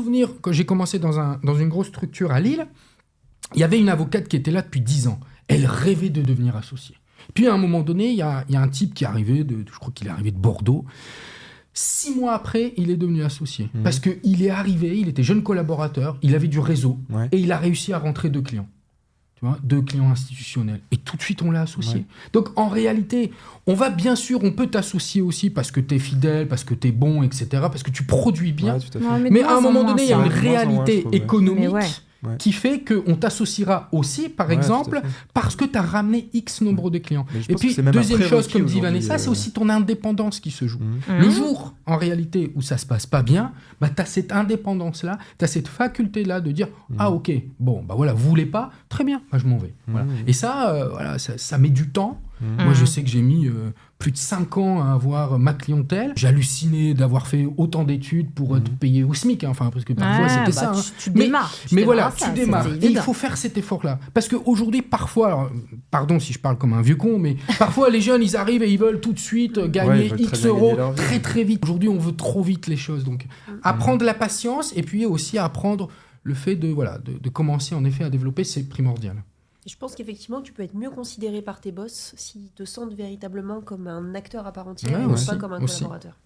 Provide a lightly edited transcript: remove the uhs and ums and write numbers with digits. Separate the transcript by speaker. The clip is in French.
Speaker 1: souvenir, quand j'ai commencé dans une grosse structure à Lille, il y avait une avocate qui était là depuis 10 ans. Elle rêvait de devenir associée. Puis à un moment donné, il y a un type qui est arrivé, je crois qu'il est arrivé de Bordeaux. 6 mois après, il est devenu associé. Parce qu'il est arrivé, il était jeune collaborateur, il avait du réseau, et il a réussi à rentrer 2 clients. Tu vois, 2 clients institutionnels. Et tout de suite, on l'a associé. Ouais. Donc, en réalité, on peut t'associer aussi parce que t'es fidèle, parce que t'es bon, etc., parce que tu produis bien. Ouais, mais à un moment donné, il y a une réalité économique qui fait qu'on t'associera aussi, par exemple, parce que tu as ramené X nombre de clients. Et puis, deuxième chose, comme dit Vanessa, c'est aussi ton indépendance qui se joue. Le jour, en réalité, où ça se passe pas bien, bah, tu as cette indépendance-là, tu as cette faculté-là de dire « Ah, ok, bon, bah voilà, vous voulez pas, très bien, bah, je m'en vais. » Voilà. Et ça, voilà, ça met du temps. Moi, je sais que j'ai mis plus de 5 ans à avoir ma clientèle. J'hallucinais d'avoir fait autant d'études pour être payé au SMIC. Hein. Enfin, parce que parfois, c'était ça. Hein.
Speaker 2: Tu démarres.
Speaker 1: Mais voilà, tu démarres. Et il faut faire cet effort-là. Parce qu'aujourd'hui, parfois, alors, pardon si je parle comme un vieux con, mais parfois, les jeunes, ils arrivent et ils veulent tout de suite gagner X euros très, très vite. Aujourd'hui, on veut trop vite les choses. Donc, apprendre la patience et puis aussi apprendre le fait de commencer, en effet, à développer, c'est primordial.
Speaker 3: Et je pense qu'effectivement, tu peux être mieux considéré par tes boss s'ils te sentent véritablement comme un acteur à part entière et non pas comme un collaborateur.